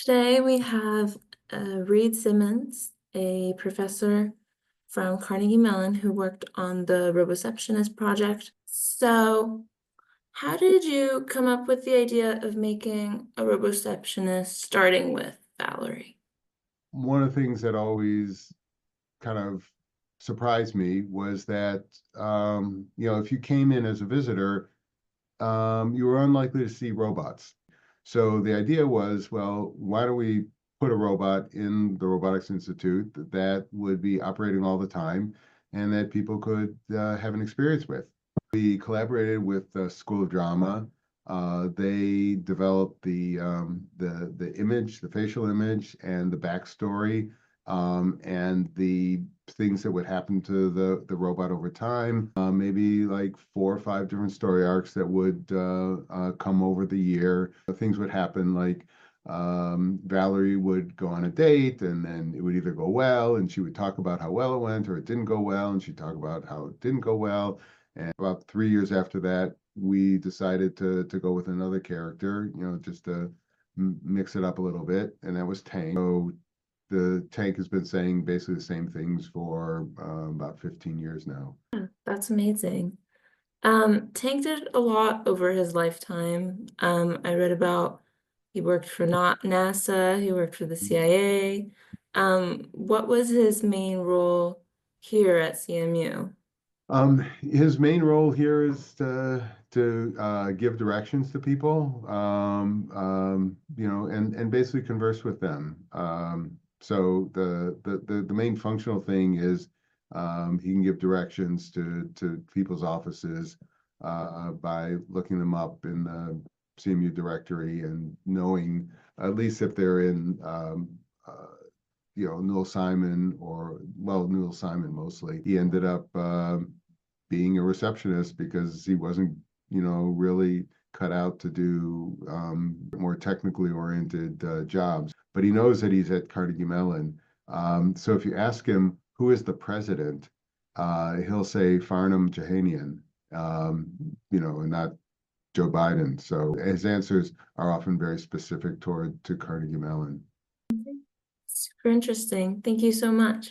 Today we have Reid Simmons, a professor from Carnegie Mellon who worked on the roboceptionist project. So, how did you come up with the idea of making a roboceptionist starting with Valerie? One of the things that always kind of surprised me was that if you came in as a visitor, you were unlikely to see robots. So the idea was, well, why don't we put a robot in the Robotics Institute that would be operating all the time and that people could have an experience with? We collaborated with the School of Drama. They developed the image, the facial image, and the backstory, and the things that would happen to the robot over time. Maybe like 4 or 5 different story arcs that would come over the year. Things would happen like Valerie would go on a date, and then it would either go well, and she would talk about how well it went, or it didn't go well, and she'd talk about how it didn't go well. And about 3 years after that, we decided to go with another character, just to mix it up a little bit, and that was Tank. So the Tank has been saying basically the same things for about 15 years now. Yeah, that's amazing. Tank did a lot over his lifetime. I read about he worked for NASA, he worked for the CIA. What was his main role here at CMU? His main role here is to give directions to people, and basically converse with them. So the main functional thing is he can give directions to people's offices by looking them up in the CMU directory and knowing at least if they're in Newell Simon Newell Simon mostly. He ended up being a receptionist because he wasn't, really cut out to do more technically oriented jobs. But he knows that he's at Carnegie Mellon. So if you ask him who is the president, he'll say Farnham Jahanian, and not Joe Biden. So his answers are often very specific to Carnegie Mellon. Super interesting. Thank you so much.